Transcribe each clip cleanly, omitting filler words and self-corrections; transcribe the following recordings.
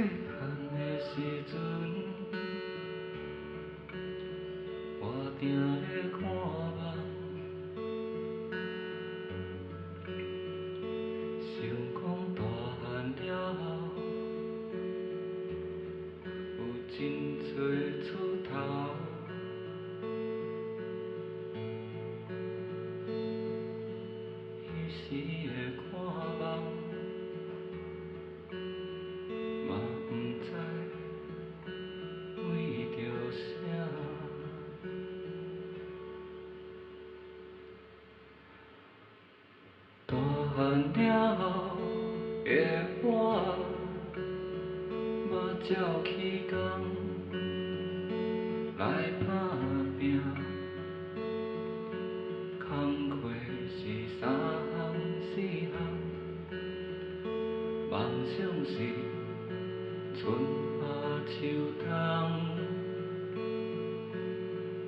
汉的时阵，我定咧看梦，想讲大汉了后，有真多出头。彼时的看梦，嘛不知为着啥。大汉了后的我，目睭起工来打拼，工课是3项4项，梦想是春夏秋冬，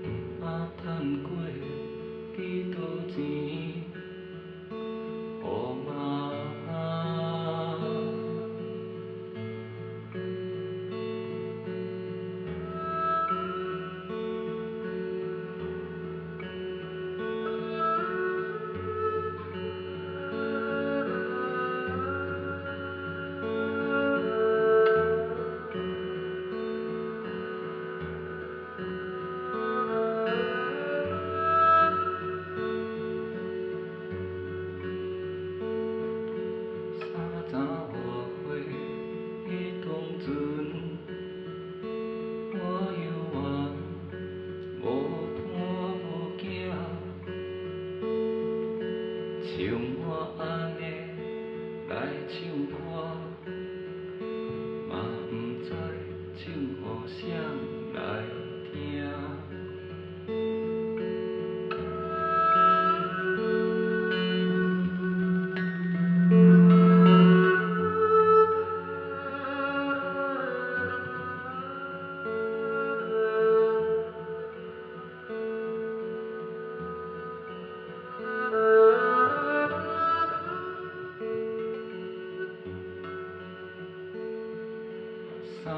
毋捌趁过几多钱。予妈妈，3外岁的当阵，我犹原无伴无囝，像我安尼来唱歌，嘛不知唱予谁来听。30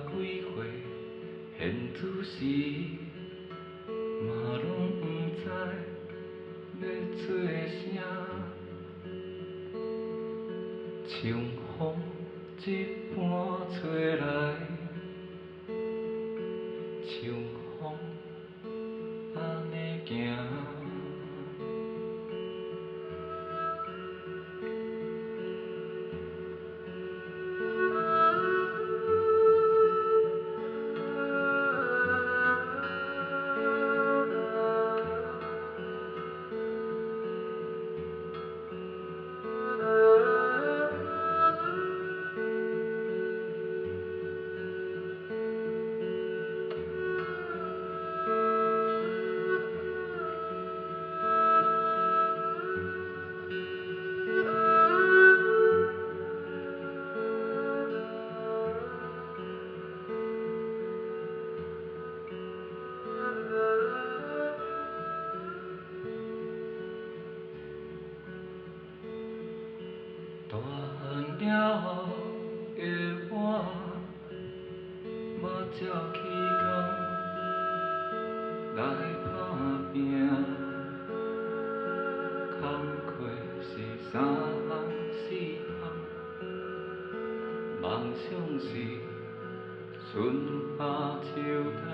几岁现主时，嘛拢不知要做啥，像风一般吹来，像风安尼行。大汉了后的我，目睭起工来打拼，工课是3项4项，梦想是春夏秋冬。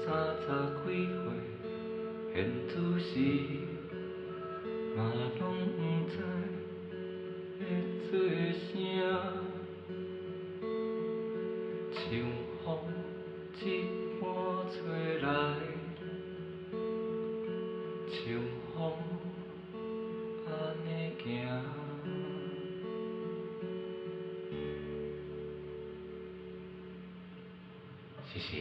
30几岁现主时，嘛拢不知要做啥，像风一般吹来，像风安尼行。谢谢。